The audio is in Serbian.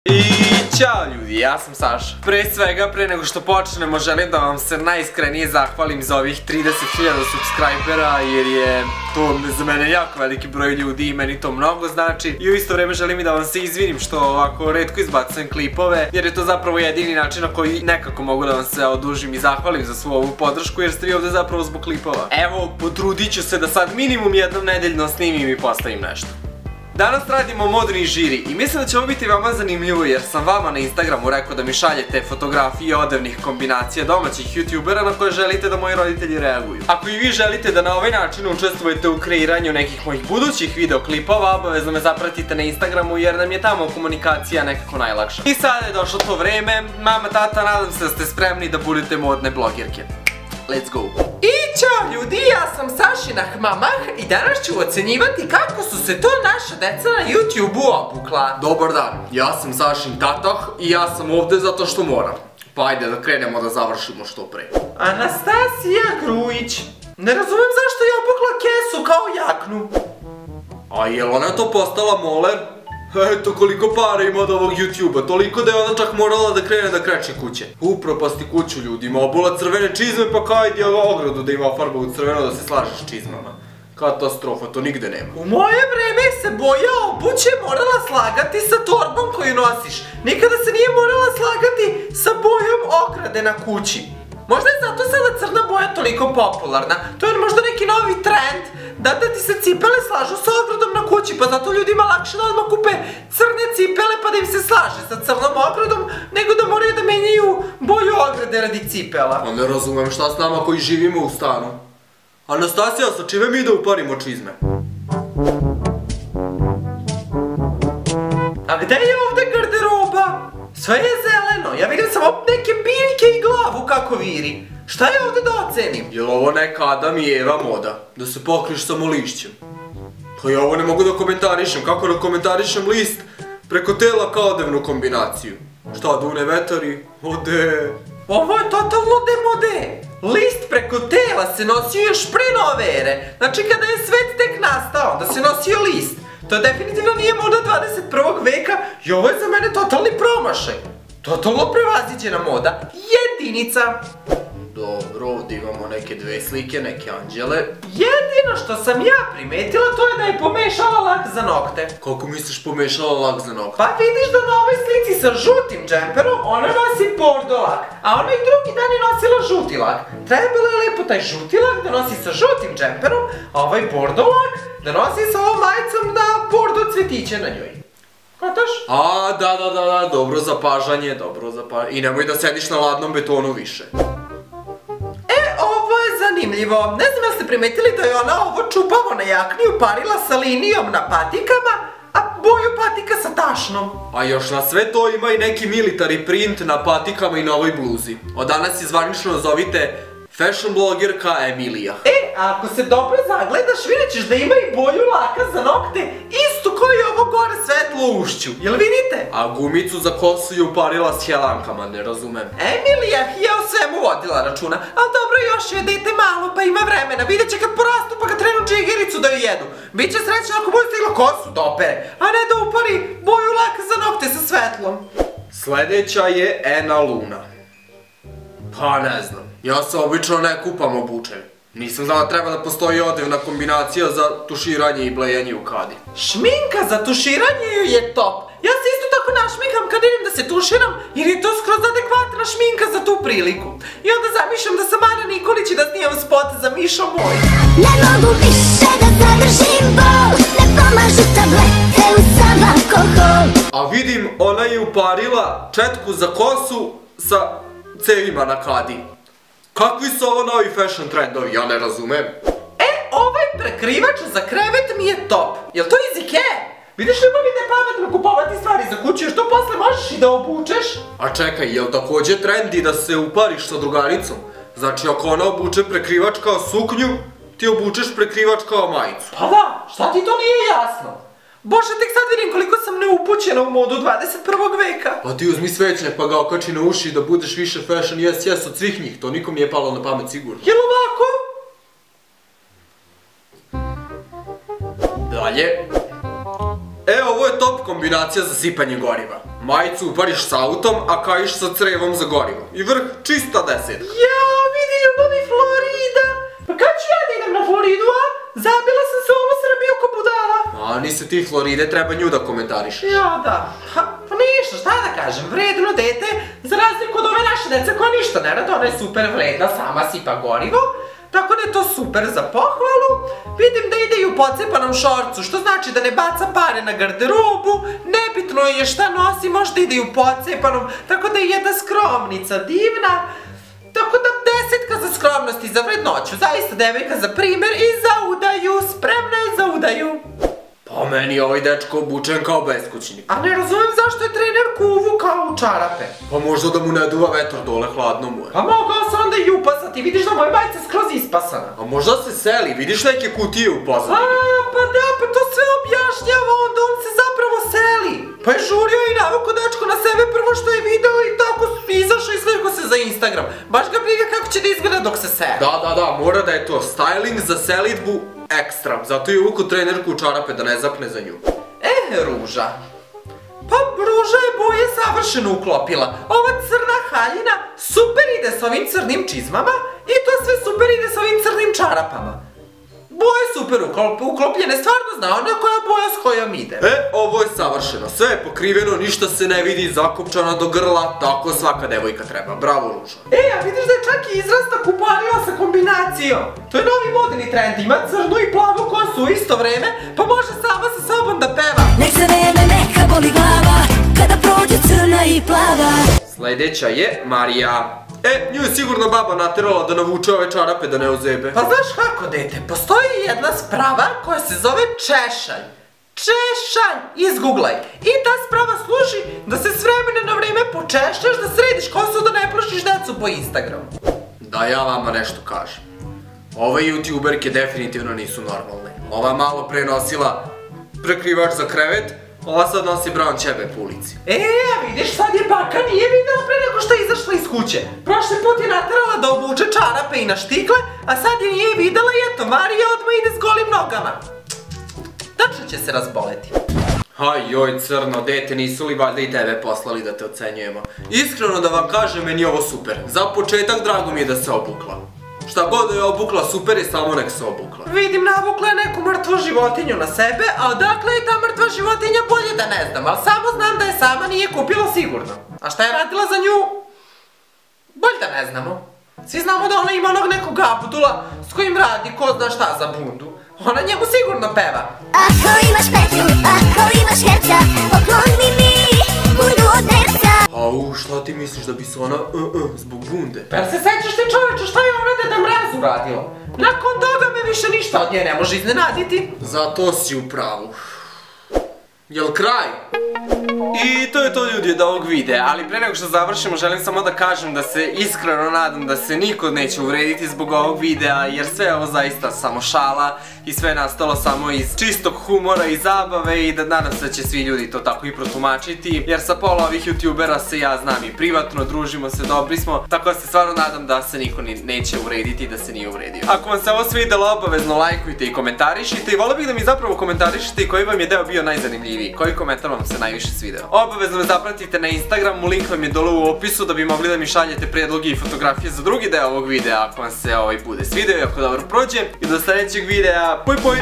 I ćao ljudi, ja sam Saša. Pre svega, pre nego što počnemo, želim da vam se najiskrenije zahvalim za ovih 30.000 subscribera, jer je to za mene jako veliki broj ljudi i meni to mnogo znači. I u isto vreme želim i da vam se izvinim što ovako retko izbacujem klipove, jer je to zapravo jedini način na koji nekako mogu da vam se odužim i zahvalim za svu ovu podršku, jer ste vi ovde zapravo zbog klipova. Evo, potrudit ću se da sad minimum jednom nedeljno snimim i postavim nešto. Danas radimo modni žiri i mislim da će ovo biti veoma zanimljivo jer sam vama na Instagramu rekao da mi šaljete fotografije odevnih kombinacija domaćih youtubera na koje želite da moji roditelji reaguju. Ako i vi želite da na ovaj način učestvujete u kreiranju nekih mojih budućih videoklipova, obavezno me zapratite na Instagramu jer nam je tamo komunikacija nekako najlakša. I sada je došlo to vreme, mama, tata, nadam se da ste spremni da budete modne blogirke. Let's go! I ćao ljudi, ja sam Sašina mamah i danas ću ocenjivati kako su se to naša deca na YouTubeu obukla. Dobar dan, ja sam Sašin tatah i ja sam ovde zato što moram. Pa ajde da krenemo da završimo što pre. Anastasija Grujić. Ne razumem zašto je obukla kesu kao jaknu. A jel ona to postala moler? Eto koliko para ima od ovog YouTubea, toliko da je ona čak morala da krene da kreće kuće. Upropasti kuću ljudima, obula crvene čizme pa kao ide ogradu da ima farba u crveno da se slaže s čizmama. Katastrofa, to nigde nema. U moje vreme se boja obuće morala slagati sa torbom koju nosiš. Nikada se nije morala slagati sa bojom ograde na kući. Možda je zato sada crna boja toliko popularna. To je možda neki novi trend da ti se cipele slažu sa ogradom na kući, pa zato ljudima lakše da odmah kupe crne cipele pa da im se slaže sa crnom ogradom nego da moraju da menjaju boju ograde radi cipela. Pa ne razumem šta s nama koji živimo u stanu. Anastasija, sa čime mi da uparimo čizme? A gde je ovde garderoba? Sve je zeleno, ja vidim samo neke biljke i glavu kako viri. Šta je ovde da ocenim? Jel ovo neka Adam i Eva moda? Da se pokriš samo lišćem? Pa ja ovo ne mogu da komentarišem, kako da komentarišem list preko tela kao odevnu kombinaciju? Šta, dune vetari? Ode... Ovo je totalno demode! List preko tela se nosio još pre nove ere. Znači kada je svet tek nastao, da se nosio list. To definitivno nije moda 21. veka i ovo je za mene totalni promašaj. Totalno prevaziđena moda. Jedinica. Dobro, ovdje imamo neke dve slike, neke anđele. Jedino što sam ja primetila to je da je pomešala lak za nokte. Kako misliš pomešala lak za nokte? Pa vidiš da na ovoj slici sa žutim džemperom ona nosi bordo lak, a onaj drugi dan je nosila žuti lak. Trebalo je lepo taj žuti lak da nosi sa žutim džemperom, a ovaj bordo lak da nosi sa ovom majicom na bordo cvetiće na njoj. Kotaš? A, da, dobro zapažanje, dobro zapažanje. I nemoj da sediš na ladnom betonu više. Ovo je zanimljivo. Ne znam da ste primetili da je ona ovo čupavo na jakni uparila sa linijom na patikama, a boju patika sa tašnom. A još na sve to ima i neki military print na patikama i na ovoj bluzi. Od danas je zvanično zovite fashion blogerka Emilija. A ako se dobro zagledaš, vidjet ćeš da ima i boju laka za nokte, istu koju je ovo gore svetlo ušću. Jel vidite? A gumicu za kosu je uparila s helankama, ne razumem. Emilija je o svemu vodila računa, ali dobro, još je dete malo pa ima vremena. Vidjet će kad porastu pa kad trenu džigericu da ju jedu. Biće srećna ako bude stigla kosu da opere, a ne da upari boju laka za nokte sa svetlom. Sledeća je Ena Luna. Pa ne znam, ja se obično ne kupam obučen. Nisam znala da treba da postoji odevna kombinacija za tuširanje i blejenje u kadi. Šminka za tuširanje je top. Ja se isto tako našminkam kad idem da se tuširam, jer je to skroz adekvatna šminka za tu priliku. I onda zamišljam da sam Ana Nikolić i da snimam spot za Mišo moj. Ne mogu više da zadržim bol, ne pomažu tablete u sam alkohol. A vidim, ona je uparila četku za kosu sa cevima na kadi. Kakvi su ovo novi fashion trendovi, ja ne razumem. Ovaj prekrivač za krevet mi je top. Jel to iz Ikea? Vidiš li mi da je pametno kupovati stvari za kuću, još to posle možeš i da obučeš? A čekaj, jel takođe trendi da se upariš sa drugaricom? Znači ako ona obuče prekrivač kao suknju, ti obučeš prekrivač kao majicu. Pa da, šta ti to nije jasno? Bože, tek sad vidim koliko sam neupućena u modu 21. veka. Pa ti uzmi svećnjak pa ga okači na uši da budeš više fashion yes od svih njih, to nikom nije palo na pamet sigurno. Jel ovako? Dalje. Ovo je top kombinacija. kombinacija za sipanje goriva. Majicu upariš s autom, a kajiš sa crevom za gorivo. I vrh čista 10. Jao, vidi ljubavi Florida. Pa kad ću ja da idem na Floridu, a? Zabila sam se ovo Srbiju ko budala. A nisi ti Floride, treba nju da komentariš. Ja, da. Pa ništa, šta da kažem, vredno dete, za razliku od ove naše dece koja ništa ne rade, ona je super vredna, sama sipa gorivo. Tako da je to super za pohvalu. Vidim da ide i u pocepanom šorcu, što znači da ne baca pare na garderobu, nebitno je šta nosi, možda ide i u pocepanom, tako da je jedna skromnica divna. Tako da 10 za skromnost i za vrednoću, zaista devojka za primer i za udaju, spremna je za udaju. Pa meni je ovaj dečko obučen kao beskućnik. A ne razumem zašto je trenerku uvukao u čarape. Pa možda da mu ne duva vetar dole, hladno mu je. Pa mogao se onda i upasati, vidiš da moja majica skroz ispasana. A možda se seli, vidiš neke kutije u pozadini. Pa da, pa to sve objašnjava onda, on se zapravo seli. Pa je žurio i navuko dečko na sebe prvo što je video i tako izašao i slikao se za Instagram. Baš ga briga kako će da izgleda dok se seli. Da, mora da je to styling za selidbu ekstra. Zato je uvuku trenerku u čarape da ne zapne za nju. Ruža. Pa Ruža je boje savršeno uklopila. Ova crna haljina super ide s ovim crnim čizmama i to sve super ide s ovim crnim čarapama. Boje super uklopljene, stvarno zna ona koja boja s kojom ide. Ovo je savršeno, sve je pokriveno, ništa se ne vidi, zakopčano do grla, tako svaka devojka treba. Bravo Ruža. A vidiš da je čak i izrasta kuparila sa kombinacijom. To je novi modni trend, ima crnu i plavu kosu u isto vreme, pa može sama sa sobom da peva. Nek se vreme neka boli glava, kada prođe crna i plava. Sledeća je Marija. Nju je sigurno baba naterala da navuče ove čarape da ne ozebe. Pa znaš kako, dete, postoji jedna sprava koja se zove češalj. Češalj, izguglaj. I ta sprava služi da se s vremena na vreme počešljaš, da središ kosu, da ne plašiš decu po Instagramu. Da ja vama nešto kažem. Ove youtuberke definitivno nisu normalne. Ova malo pre nosila prekrivač za krevet, ova sad nosi brown ćebe po ulici. Vidiš, sad je baka nije videla pre nego što je izašla iz kuće. Prošli put je naterala da obuče čarape i na štikle, a sad je nije videla i eto, Marija odmah ide s golim nogama. Tačno će se razboleti. Joj crno, dete, nisu li valjda i tebe poslali da te ocenjujemo? Iskreno da vam kažem, meni je ovo super. Za početak drago mi je da se obukla. Šta god da je obukla, super je, samo nek se obukla. Vidim, navukla je neku mrtvu životinju na sebe, a odakle je ta mrtva životinja bolje da ne znam, ali samo znam da je sama nije kupila sigurno. A šta je radila za nju? Bolje da ne znamo. Svi znamo da ona ima onog nekog Abdula s kojim radi ko zna šta za bundu. Ona njemu sigurno peva. Ako imaš Petru, ako imaš Herca, pokloni mi bundu od Nerca. Šta ti misliš da bi se ona zbog bunde? Pa se sećaš ti čoveče šta je ona Deda Mraz uradila? Nakon toga me više ništa od nje ne može iznenaditi. Zato si u pravu. Jel kraj? I to je to ljudi od ovog videa, ali pre nego što završimo želim samo da kažem da se iskreno nadam da se niko neće uvrediti zbog ovog videa, jer sve je ovo zaista samo šala i sve je nastalo samo iz čistog humora i zabave i da nadam se da će svi ljudi to tako i protumačiti, jer sa pola ovih youtubera se ja znam i privatno, družimo se, dobri smo, tako da se stvarno nadam da se niko neće uvrediti i da se nije uvredio. Ako vam se ovo svidelo, obavezno lajkujte i komentarišite i volio bih da mi zapravo komentarišite koji vam je deo bio najzanimljiviji, koji komentar vam se najviše svideo. Obavezno me zapratite na Instagramu, link vam je dole u opisu da bi mogli da mi šaljete predloge i fotografije za drugi deo ovog videa ako vam se ovaj bude svideo i ako dobro prođe. I do sledećeg videa, poj poj!